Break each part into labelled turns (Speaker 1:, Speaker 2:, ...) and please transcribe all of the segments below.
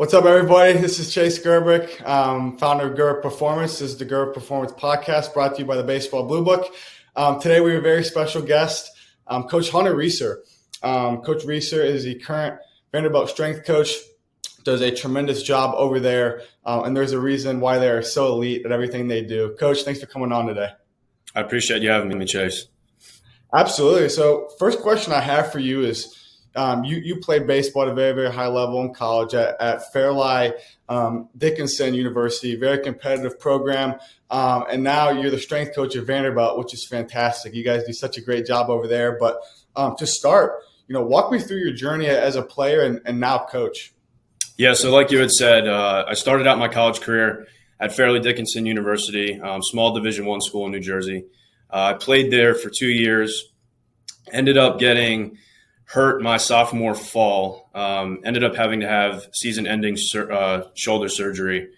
Speaker 1: What's up, everybody? This is Chase Gerbic, founder of Gerbic Performance. This is the Gerbic Performance podcast brought to you by the Baseball Blue Book. Today, we have a very special guest, Coach Hunter Reeser. Coach Reeser is the current Vanderbilt strength coach, does a tremendous job over there, and there's a reason why they are so elite at everything they do. Coach, thanks for coming on today.
Speaker 2: I appreciate you having me, Chase. Absolutely.
Speaker 1: So first question I have for you is, you played baseball at a very, very high level in college at Fairleigh Dickinson University, very competitive program. And now you're the strength coach at Vanderbilt, which is fantastic. You guys do such a great job over there. But to start, walk me through your journey as a player and now coach.
Speaker 2: Yeah, so like you had said, I started out my college career at Fairleigh Dickinson University, small Division I school in New Jersey. I played there for 2 years, ended up getting hurt my sophomore fall, ended up having to have season-ending shoulder surgery.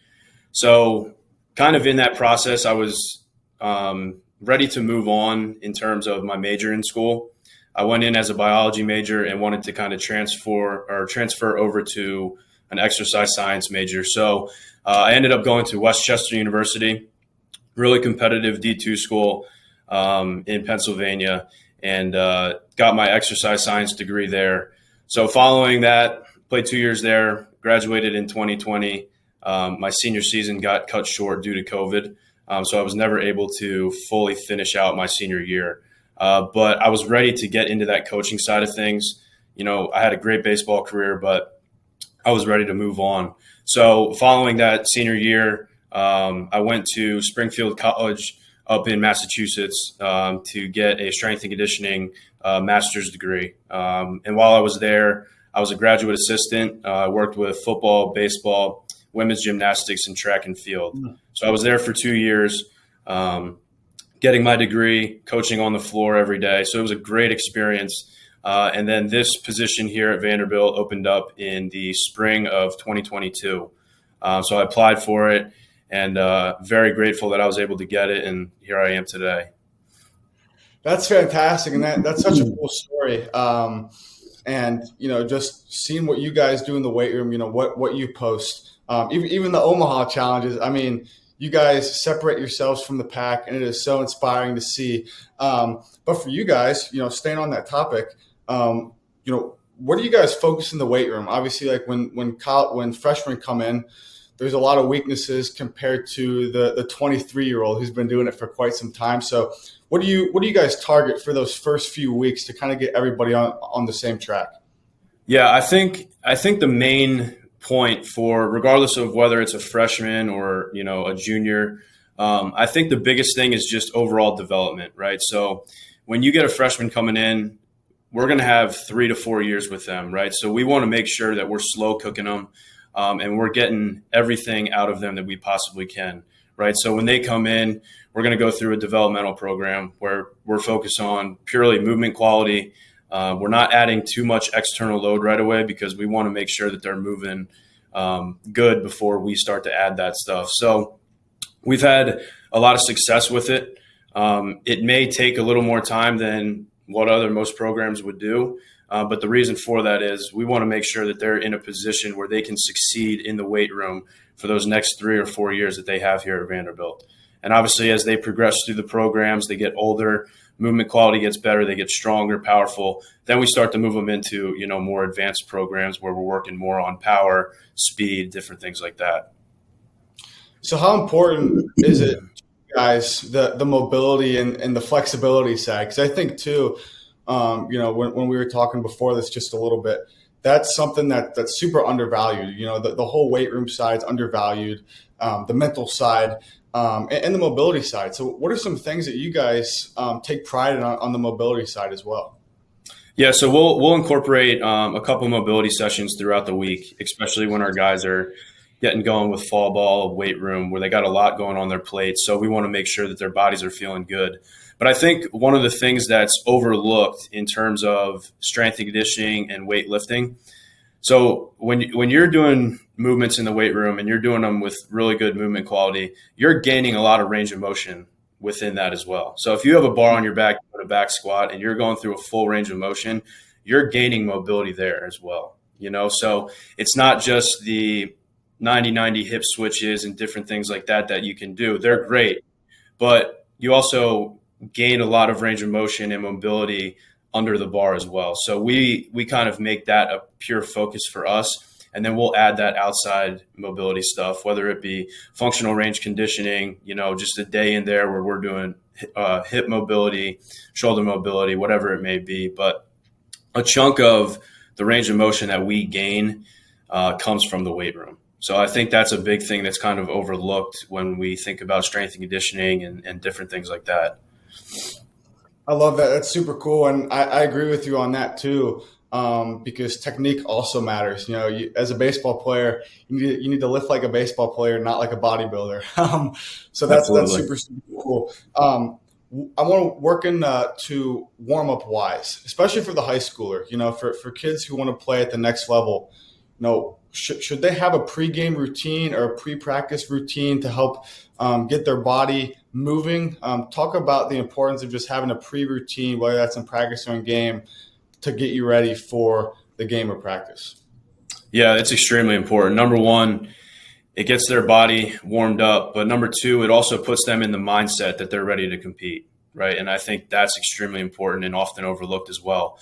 Speaker 2: So kind of in that process, I was ready to move on in terms of my major in school. I went in as a biology major and wanted to kind of transfer over to an exercise science major. So I ended up going to Westchester University, really competitive D2 school in Pennsylvania, and got my exercise science degree there. So following that, played 2 years there, graduated in 2020. My senior season got cut short due to COVID, so I was never able to fully finish out my senior year. But I was ready to get into that coaching side of things. I had a great baseball career, but I was ready to move on. So following that senior year, I went to Springfield College up in Massachusetts to get a strength and conditioning master's degree. And while I was there, I was a graduate assistant. I worked with football, baseball, women's gymnastics, and track and field. So I was there for 2 years, getting my degree, coaching on the floor every day. So it was a great experience. And then this position here at Vanderbilt opened up in the spring of 2022. So I applied for it. And very grateful that I was able to get it, and here I am today.
Speaker 1: That's fantastic, and that's such a cool story. And just seeing what you guys do in the weight room, what you post, even the Omaha challenges. I mean, you guys separate yourselves from the pack, and it is so inspiring to see. But for you guys, staying on that topic, what do you guys focus in the weight room? Obviously, like when freshmen come in, there's a lot of weaknesses compared to the 23-year-old who's been doing it for quite some time. So what do you guys target for those first few weeks to kind of get everybody on the same track?
Speaker 2: Yeah, I think the main point for, regardless of whether it's a freshman or, a junior, I think the biggest thing is just overall development, right? So when you get a freshman coming in, we're going to have 3 to 4 years with them, right? So we want to make sure that we're slow cooking them. And we're getting everything out of them that we possibly can, right? So when they come in, we're going to go through a developmental program where we're focused on purely movement quality. We're not adding too much external load right away because we want to make sure that they're moving good before we start to add that stuff. So we've had a lot of success with it. It may take a little more time than what most programs would do. But the reason for that is we want to make sure that they're in a position where they can succeed in the weight room for those next 3 or 4 years that they have here at Vanderbilt. And obviously, as they progress through the programs, they get older, movement quality gets better, they get stronger, powerful. Then we start to move them into, more advanced programs where we're working more on power, speed, different things like that.
Speaker 1: So how important is it, guys, the mobility and the flexibility side? Because I think, too, when we were talking before this just a little bit, that's something that's super undervalued. The whole weight room side's undervalued, the mental side, and the mobility side. So what are some things that you guys take pride in on the mobility side as well?
Speaker 2: Yeah, so we'll incorporate a couple mobility sessions throughout the week, especially when our guys are getting going with fall ball, weight room, where they got a lot going on their plates. So we want to make sure that their bodies are feeling good. But I think one of the things that's overlooked in terms of strength and conditioning and weightlifting, so when you're doing movements in the weight room and you're doing them with really good movement quality, you're gaining a lot of range of motion within that as well. So if you have a bar on your back, a back squat, and you're going through a full range of motion, you're gaining mobility there as well. So it's not just the 90-90 hip switches and different things like that you can do. They're great, but you also gain a lot of range of motion and mobility under the bar as well. So we kind of make that a pure focus for us. And then we'll add that outside mobility stuff, whether it be functional range conditioning, just a day in there where we're doing hip mobility, shoulder mobility, whatever it may be. But a chunk of the range of motion that we gain comes from the weight room. So I think that's a big thing that's kind of overlooked when we think about strength and conditioning and different things like that.
Speaker 1: I love that. That's super cool. And I agree with you on that too. Because technique also matters. As a baseball player, you need to lift like a baseball player, not like a bodybuilder. So that's super, super cool. I want to work to warm up wise, especially for the high schooler. For kids who want to play at the next level. Should they have a pregame routine or a pre-practice routine to help get their body moving? Talk about the importance of just having a pre-routine, whether that's in practice or in game, to get you ready for the game or practice.
Speaker 2: Yeah, it's extremely important. Number one, it gets their body warmed up. But number two, it also puts them in the mindset that they're ready to compete, right? And I think that's extremely important and often overlooked as well.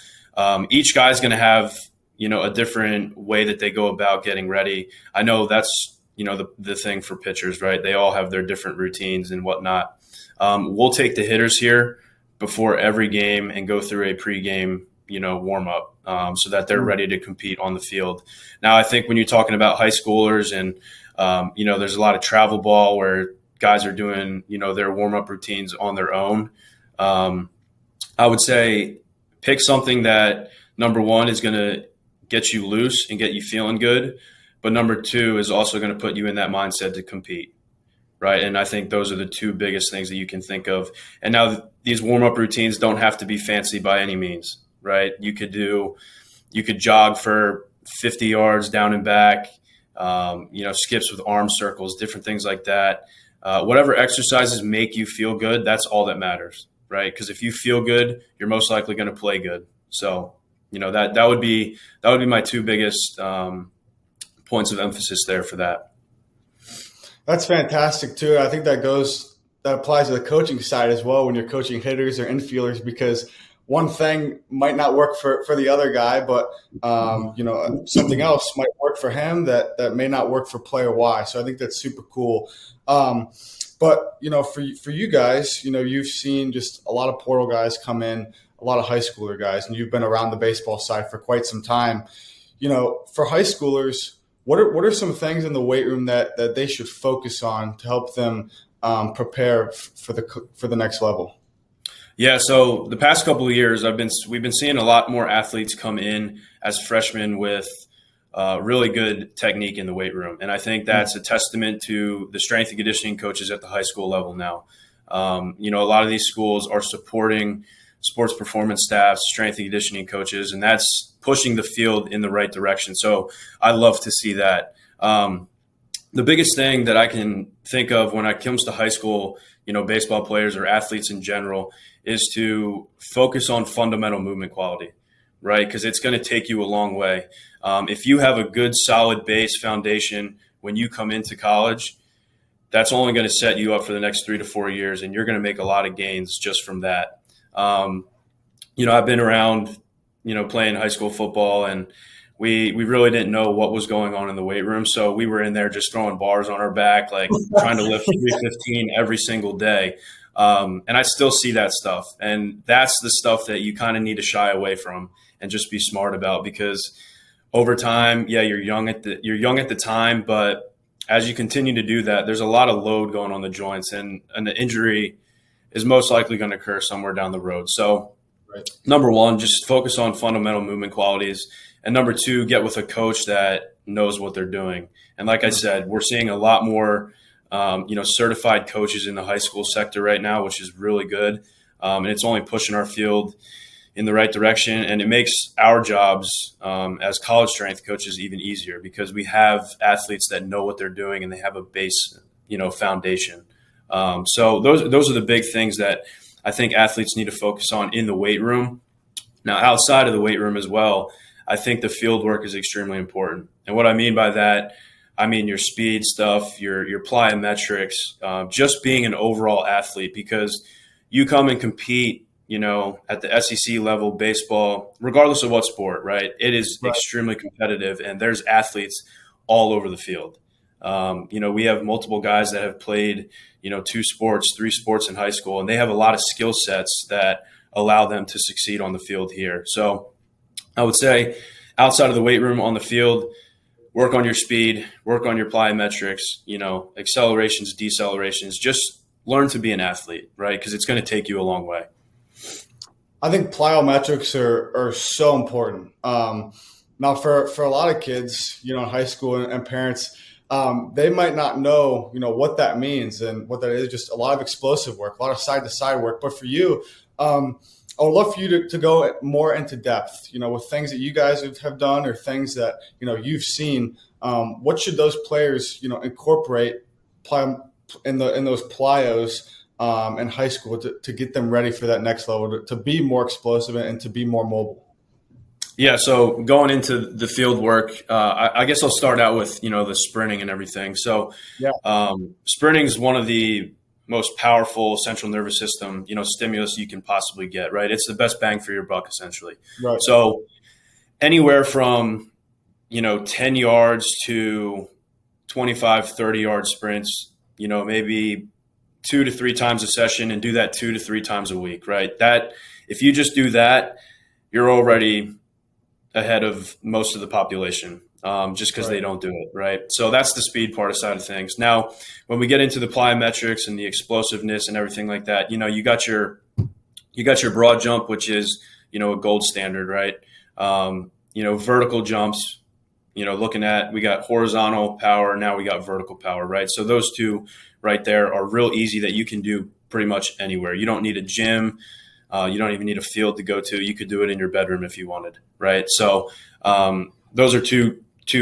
Speaker 2: Each guy's going to have, a different way that they go about getting ready. I know that's, the thing for pitchers, right? They all have their different routines and whatnot. We'll take the hitters here before every game and go through a pregame warm up so that they're ready to compete on the field. Now, I think when you're talking about high schoolers and, there's a lot of travel ball where guys are doing, their warm up routines on their own. I would say pick something that, number one, is going to get you loose and get you feeling good. But number two is also going to put you in that mindset to compete. Right. And I think those are the two biggest things that you can think of. And now these warm up routines don't have to be fancy by any means. Right. You could jog for 50 yards down and back, skips with arm circles, different things like that. Whatever exercises make you feel good, that's all that matters. Right. Because if you feel good, you're most likely going to play good. So, that would be my two biggest points of emphasis there for that.
Speaker 1: That's fantastic too. I think that applies to the coaching side as well when you're coaching hitters or infielders, because one thing might not work for the other guy, but something else might work for him that may not work for player Y. So I think that's super cool. But for you guys, you've seen just a lot of portal guys come in, a lot of high schooler guys, and you've been around the baseball side for quite some time. For high schoolers, what are some things in the weight room that they should focus on to help them prepare for the next level?
Speaker 2: Yeah, so the past couple of years, we've been seeing a lot more athletes come in as freshmen with really good technique in the weight room, and I think that's a testament to the strength and conditioning coaches at the high school level now. A lot of these schools are supporting sports performance staffs, strength and conditioning coaches, and that's pushing the field in the right direction. So I love to see that. The biggest thing that I can think of when it comes to high school, baseball players or athletes in general, is to focus on fundamental movement quality, right? Because it's going to take you a long way. If you have a good, solid base foundation when you come into college, that's only going to set you up for the next 3 to 4 years, and you're going to make a lot of gains just from that. I've been around, playing high school football, and we really didn't know what was going on in the weight room. So we were in there just throwing bars on our back, like trying to lift 315 every single day. And I still see that stuff. And that's the stuff that you kind of need to shy away from and just be smart about, because over time, yeah, you're young at the time, but as you continue to do that, there's a lot of load going on the joints, and an injury is most likely going to occur somewhere down the road. So Number one, just focus on fundamental movement qualities. And number two, get with a coach that knows what they're doing. And like I said, we're seeing a lot more, certified coaches in the high school sector right now, which is really good. And it's only pushing our field in the right direction. And it makes our jobs as college strength coaches even easier, because we have athletes that know what they're doing and they have a base, foundation. So those are the big things that I think athletes need to focus on in the weight room. Now, outside of the weight room as well, I think the field work is extremely important. And what I mean by that, I mean your speed stuff, your plyometrics, just being an overall athlete, because you come and compete, at the SEC level, baseball, regardless of what sport, right? It is
Speaker 1: Right.
Speaker 2: extremely competitive, and there's athletes all over the field. We have multiple guys that have played, 2 sports, 3 sports in high school, and they have a lot of skill sets that allow them to succeed on the field here. So I would say outside of the weight room, on the field, work on your speed, work on your plyometrics, accelerations, decelerations, just learn to be an athlete, right? Because it's going to take you a long way.
Speaker 1: I think plyometrics are so important. Now, for a lot of kids, in high school and parents, they might not know, what that means and what that is. Just a lot of explosive work, a lot of side to side work. But for you, I would love for you to go more into depth, with things that you guys have done or things that, you've seen. What should those players, incorporate in those plyos in high school to get them ready for that next level, to be more explosive and to be more mobile?
Speaker 2: Yeah, so going into the field work, I guess I'll start out with, the sprinting and everything. So sprinting is one of the most powerful central nervous system, stimulus you can possibly get, right? It's the best bang for your buck, essentially.
Speaker 1: Right.
Speaker 2: So anywhere from, 10 yards to 25, 30-yard sprints, maybe 2 to 3 times a session, and do that 2 to 3 times a week, right? That if you just do that, you're already ahead of most of the population, just because they don't do it, right? So that's the speed part side of things. Now, when we get into the plyometrics and the explosiveness and everything like that, you got your broad jump, which is, a gold standard, right? Vertical jumps, we got horizontal power, now we got vertical power, right? So those two right there are real easy that you can do pretty much anywhere. You don't need a gym. You don't even need a field to go to. You could do it in your bedroom if you wanted, right? So those are two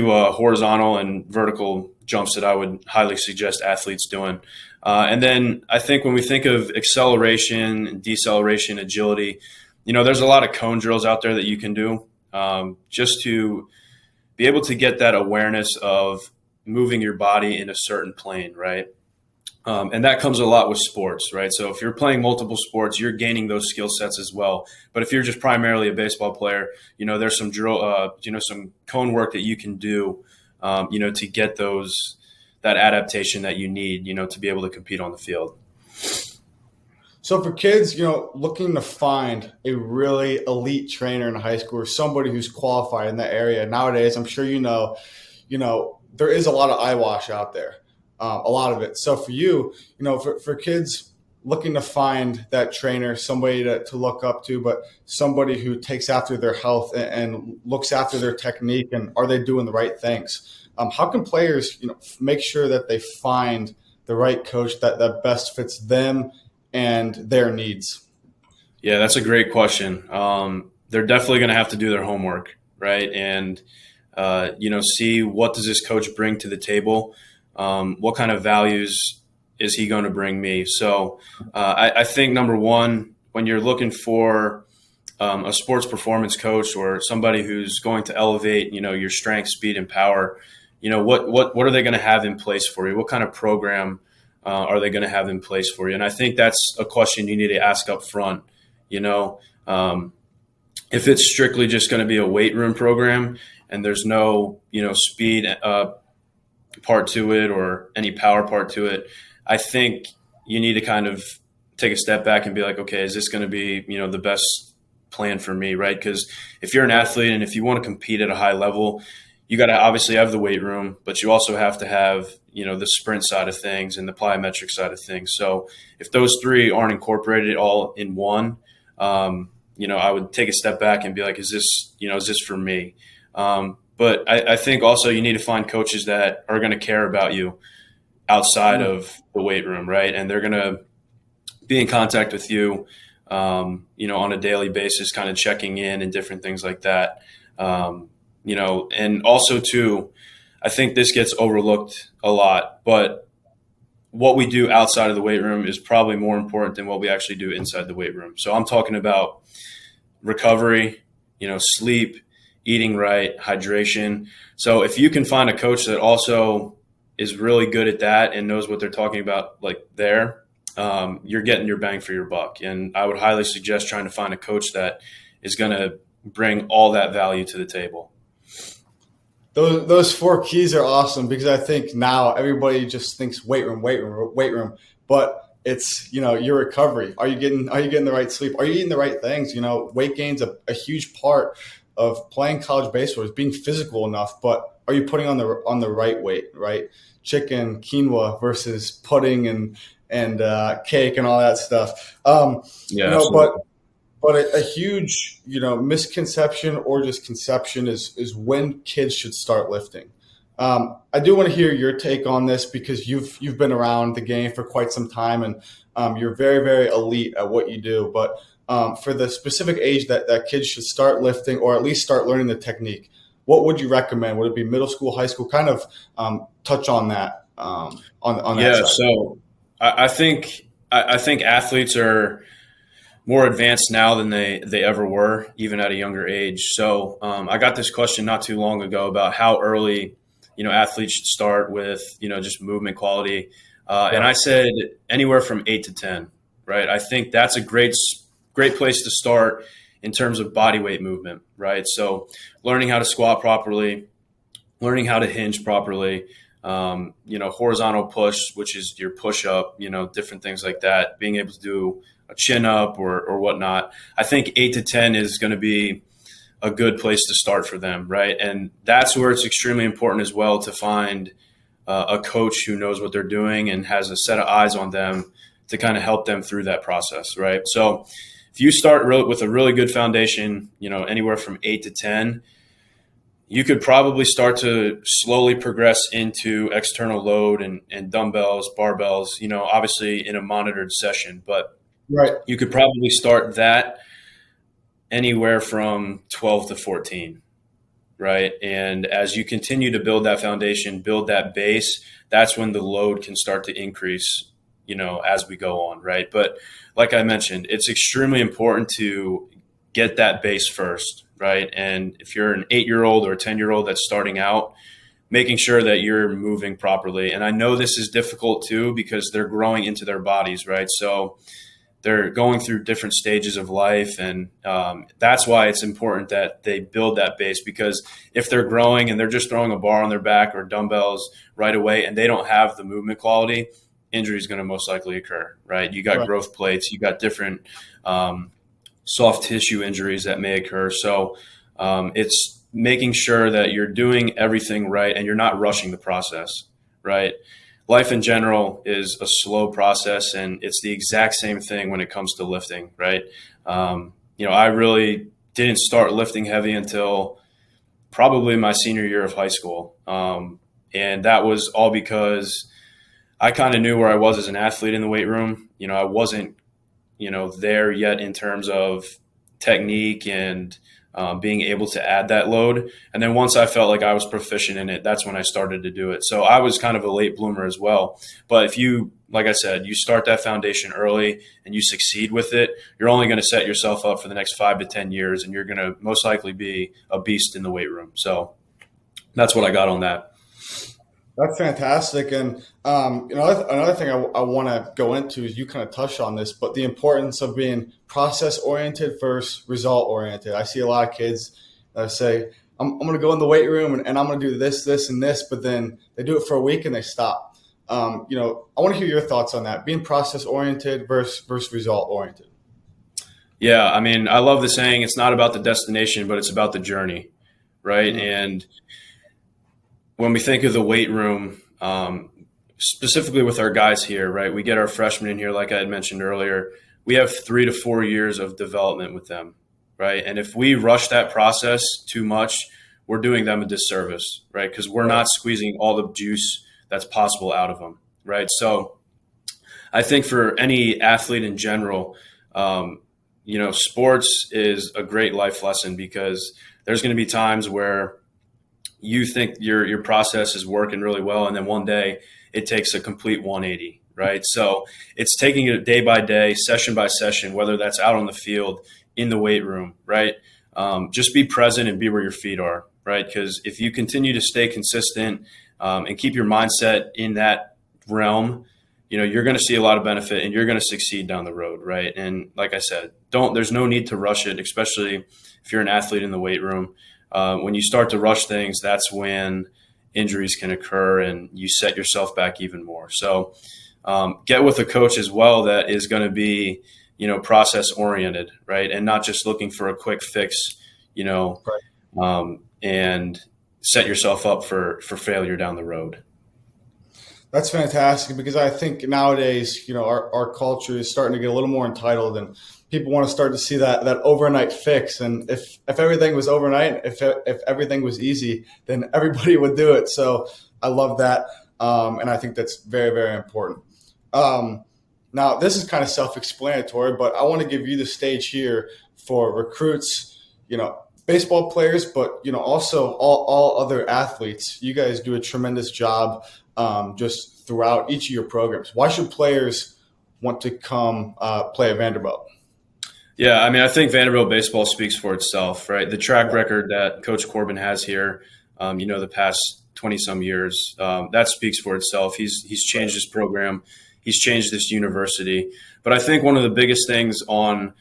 Speaker 2: horizontal and vertical jumps that I would highly suggest athletes doing. And then I think when we think of acceleration and deceleration, agility, there's a lot of cone drills out there that you can do just to be able to get that awareness of moving your body in a certain plane, right? And that comes a lot with sports, right? So if you're playing multiple sports, you're gaining those skill sets as well. But if you're just primarily a baseball player, there's some drill, some cone work that you can do, to get that adaptation that you need, to be able to compete on the field.
Speaker 1: So for kids, looking to find a really elite trainer in high school or somebody who's qualified in that area nowadays, I'm sure there is a lot of eyewash out there. A lot of it. So for you, for kids looking to find that trainer, somebody to look up to, but somebody who takes after their health and looks after their technique, and are they doing the right things? How can players, make sure that they find the right coach that best fits them and their needs?
Speaker 2: Yeah, that's a great question. They're definitely going to have to do their homework, right? And, see what does this coach bring to the table? What kind of values is he going to bring me? So I think number one, when you're looking for a sports performance coach or somebody who's going to elevate, your strength, speed, and power, what are they going to have in place for you? What kind of program are they going to have in place for you? And I think that's a question you need to ask up front. If it's strictly just going to be a weight room program and there's no, speed part to it or any power part to it, I think you need to kind of take a step back and be like, okay, is this going to be, the best plan for me, right? Because if you're an athlete and if you want to compete at a high level, you got to obviously have the weight room, but you also have to have, the sprint side of things and the plyometric side of things. So if those three aren't incorporated all in one, I would take a step back and be like, is this for me? But I think also you need to find coaches that are going to care about you outside of the weight room, right? And they're going to be in contact with you, on a daily basis, kind of checking in and different things like that. And also too, I think this gets overlooked a lot, but what we do outside of the weight room is probably more important than what we actually do inside the weight room. So I'm talking about recovery, sleep, eating right, hydration. So if you can find a coach that also is really good at that and knows what they're talking about, like there, you're getting your bang for your buck. And I would highly suggest trying to find a coach that is going to bring all that value to the table.
Speaker 1: Those four keys are awesome, because I think now everybody just thinks weight room, but it's, your recovery. Are you getting the right sleep? Are you eating the right things? Weight gain's a huge part of playing college baseball, is being physical enough, but are you putting on the right weight, right? Chicken, quinoa versus pudding and cake and all that stuff.
Speaker 2: Yeah, absolutely.
Speaker 1: But a huge, misconception or just conception is when kids should start lifting. I do want to hear your take on this, because you've been around the game for quite some time, and you're very, very elite at what you do. But for the specific age that kids should start lifting, or at least start learning the technique, what would you recommend? Would it be middle school, high school? Kind of touch on that on that side.
Speaker 2: So I think athletes are more advanced now than they ever were, even at a younger age. So I got this question not too long ago about how early, athletes should start with, just movement quality. And I said anywhere from 8 to 10, right? I think that's a great place to start in terms of body weight movement, right? So learning how to squat properly, learning how to hinge properly, horizontal push, which is your push up, different things like that, being able to do a chin up or whatnot. I think 8 to 10 is going to be a good place to start for them, right? And that's where it's extremely important as well to find a coach who knows what they're doing and has a set of eyes on them to kind of help them through that process, right? So if you start with a really good foundation, anywhere from 8 to 10, you could probably start to slowly progress into external load and dumbbells, barbells, obviously in a monitored session, but
Speaker 1: Right.
Speaker 2: you could probably start that anywhere from 12 to 14, right? And as you continue to build that foundation, build that base, that's when the load can start to increase, as we go on, right? But like I mentioned, it's extremely important to get that base first, right? And if you're an 8-year-old or a 10-year-old that's starting out, making sure that you're moving properly. And I know this is difficult too, because they're growing into their bodies, right? So they're going through different stages of life. And that's why it's important that they build that base, because if they're growing and they're just throwing a bar on their back or dumbbells right away and they don't have the movement quality, injury is going to most likely occur, right? You got growth plates, you got different soft tissue injuries that may occur. So it's making sure that you're doing everything right and you're not rushing the process, right? Life in general is a slow process, and it's the exact same thing when it comes to lifting, right? I really didn't start lifting heavy until probably my senior year of high school. And that was all because I kind of knew where I was as an athlete in the weight room. I wasn't, there yet in terms of technique and being able to add that load. And then once I felt like I was proficient in it, that's when I started to do it. So I was kind of a late bloomer as well. But if you, like I said, you start that foundation early and you succeed with it, you're only going to set yourself up for the next 5 to 10 years, and you're going to most likely be a beast in the weight room. So that's what I got on that.
Speaker 1: That's fantastic. And another thing I want to go into is, you kind of touched on this, but the importance of being process oriented versus result oriented. I see a lot of kids that say, I'm going to go in the weight room and I'm going to do this, this, and this, but then they do it for a week and they stop. I want to hear your thoughts on that, being process oriented versus result oriented.
Speaker 2: Yeah, I mean, I love the saying, it's not about the destination, but it's about the journey, right? Mm-hmm. And when we think of the weight room, specifically with our guys here, right, we get our freshmen in here, like I had mentioned earlier, we have 3 to 4 years of development with them, right? And if we rush that process too much, we're doing them a disservice, right? Because we're not squeezing all the juice that's possible out of them, right? So I think for any athlete in general, sports is a great life lesson, because there's going to be times where you think your process is working really well, and then one day it takes a complete 180, right? So it's taking it day by day, session by session, whether that's out on the field, in the weight room, right? just be present and be where your feet are, right? Because if you continue to stay consistent and keep your mindset in that realm, you're going to see a lot of benefit and you're going to succeed down the road, right? And like I said, there's no need to rush it, especially if you're an athlete in the weight room. When you start to rush things, that's when injuries can occur and you set yourself back even more. So get with a coach as well that is going to be, process oriented, right? And not just looking for a quick fix, and set yourself up for failure down the road.
Speaker 1: That's fantastic, because I think nowadays, our culture is starting to get a little more entitled, and people want to start to see that overnight fix. And if everything was overnight, if everything was easy, then everybody would do it. So I love that. And I think that's very, very important. Now, this is kind of self-explanatory, but I want to give you the stage here for recruits, baseball players, but, also all other athletes. You guys do a tremendous job just throughout each of your programs. Why should players want to come play at Vanderbilt?
Speaker 2: Yeah, I think Vanderbilt baseball speaks for itself, right? The track record that Coach Corbin has here, the past 20-some years, that speaks for itself. He's changed his program. He's changed this university. But I think one of the biggest things on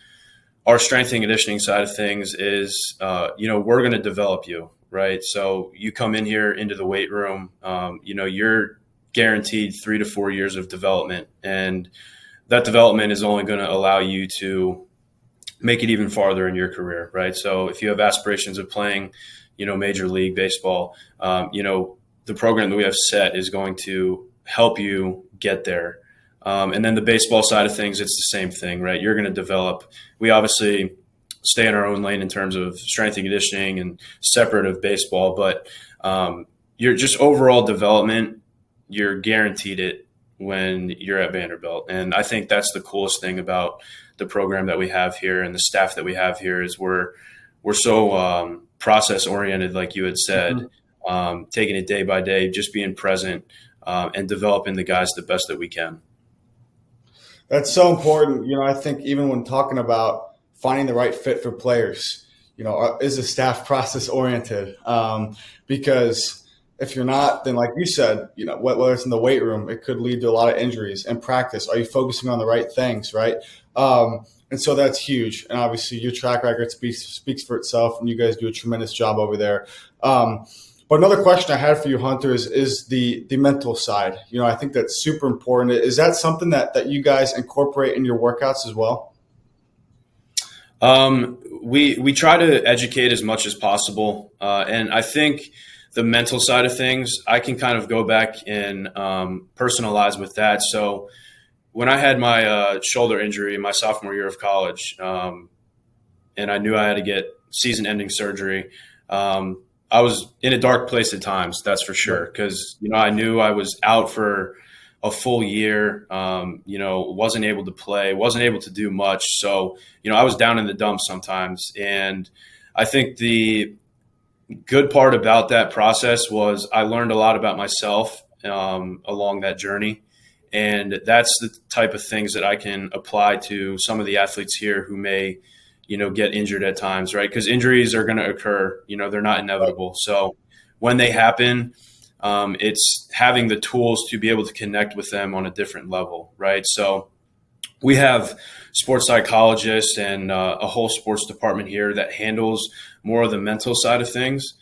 Speaker 2: our strength and conditioning side of things is, we're going to develop you, right? So you come in here into the weight room, you're guaranteed 3 to 4 years of development. And that development is only going to allow you to make it even farther in your career, right? So if you have aspirations of playing, Major League Baseball, the program that we have set is going to help you get there. And then the baseball side of things, it's the same thing, right? You're going to develop. We obviously stay in our own lane in terms of strength and conditioning and separate of baseball, but you're just overall development, you're guaranteed it when you're at Vanderbilt. And I think that's the coolest thing about the program that we have here and the staff that we have here is we're so process oriented, like you had said, taking it day by day, just being present and developing the guys the best that we can.
Speaker 1: That's so important. I think even when talking about finding the right fit for players, is the staff process oriented? Because if you're not, then like you said, whether it's in the weight room, it could lead to a lot of injuries. And practice, are you focusing on the right things, right? And so that's huge. And obviously your track record speaks for itself, and you guys do a tremendous job over there. But another question I had for you, Hunter, is the mental side. I think that's super important. Is that something that you guys incorporate in your workouts as well?
Speaker 2: We try to educate as much as possible. And I think the mental side of things, I can kind of go back and personalize with that. So when I had my shoulder injury my sophomore year of college, and I knew I had to get season-ending surgery, I was in a dark place at times, that's for sure. Because, I knew I was out for a full year, wasn't able to play, wasn't able to do much. So, I was down in the dumps sometimes. And I think the good part about that process was I learned a lot about myself along that journey. And that's the type of things that I can apply to some of the athletes here who may get injured at times, right? Because injuries are going to occur, they're not inevitable. So when they happen, it's having the tools to be able to connect with them on a different level, right? So we have sports psychologists and a whole sports department here that handles more of the mental side of things.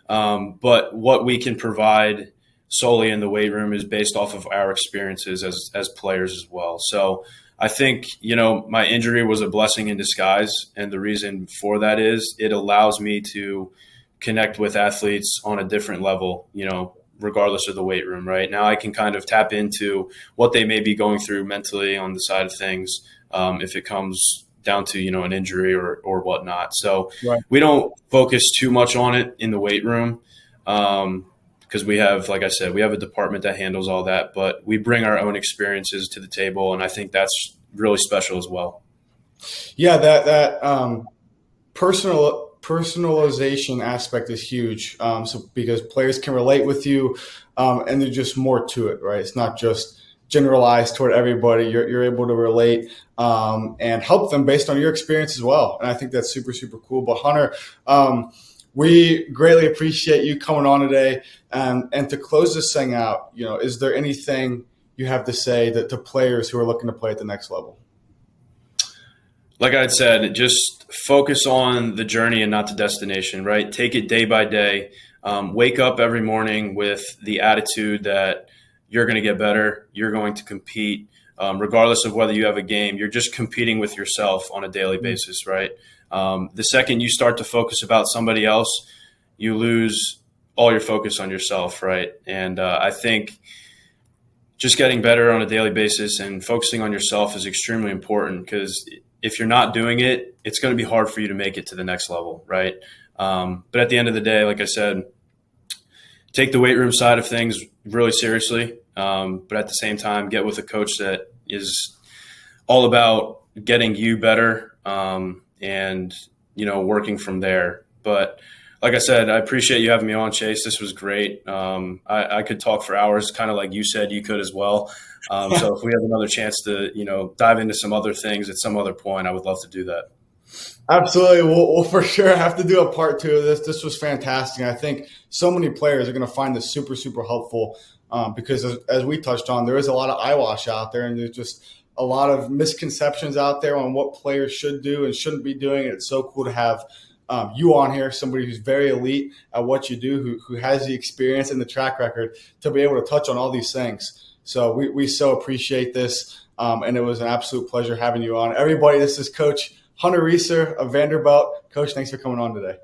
Speaker 2: But what we can provide solely in the weight room is based off of our experiences as players as well. So I think, my injury was a blessing in disguise. And the reason for that is it allows me to connect with athletes on a different level, regardless of the weight room, right? Now I can kind of tap into what they may be going through mentally on the side of things if it comes down to, an injury or whatnot. So We don't focus too much on it in the weight room because we have, like I said, we have a department that handles all that, but we bring our own experiences to the table. And I think that's really special as well.
Speaker 1: Yeah, that personalization aspect is huge. So because players can relate with you and there's just more to it, right? It's not just generalized toward everybody. You're able to relate and help them based on your experience as well. And I think that's super, super cool. But Hunter, we greatly appreciate you coming on today. And to close this thing out, is there anything you have to say to players who are looking to play at the next level?
Speaker 2: Like I said, just focus on the journey and not the destination, right? Take it day by day. Wake up every morning with the attitude that you're going to get better. You're going to compete, regardless of whether you have a game. You're just competing with yourself on a daily basis, right? The second you start to focus about somebody else, you lose all your focus on yourself, right? And I think just getting better on a daily basis and focusing on yourself is extremely important, because if you're not doing it, it's going to be hard for you to make it to the next level, right? But at the end of the day, like I said, take the weight room side of things really seriously. But at the same time, get with a coach that is all about getting you better and, working from there. But like I said, I appreciate you having me on, Chase. This was great. I could talk for hours, kind of like you said you could as well. So if we have another chance to, dive into some other things at some other point, I would love to do that.
Speaker 1: Absolutely. We'll for sure have to do a part 2 of this. This was fantastic. I think so many players are going to find this super, super helpful because as we touched on, there is a lot of eyewash out there, and there's just a lot of misconceptions out there on what players should do and shouldn't be doing. And it's so cool to have you on here, somebody who's very elite at what you do, who has the experience and the track record to be able to touch on all these things. So we so appreciate this, and it was an absolute pleasure having you on. Everybody, this is Coach Hunter Reeser of Vanderbilt. Coach, thanks for coming on today.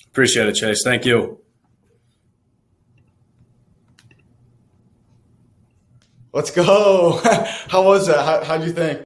Speaker 2: Appreciate it, Chase. Thank you.
Speaker 1: Let's go. How was that? How'd you think?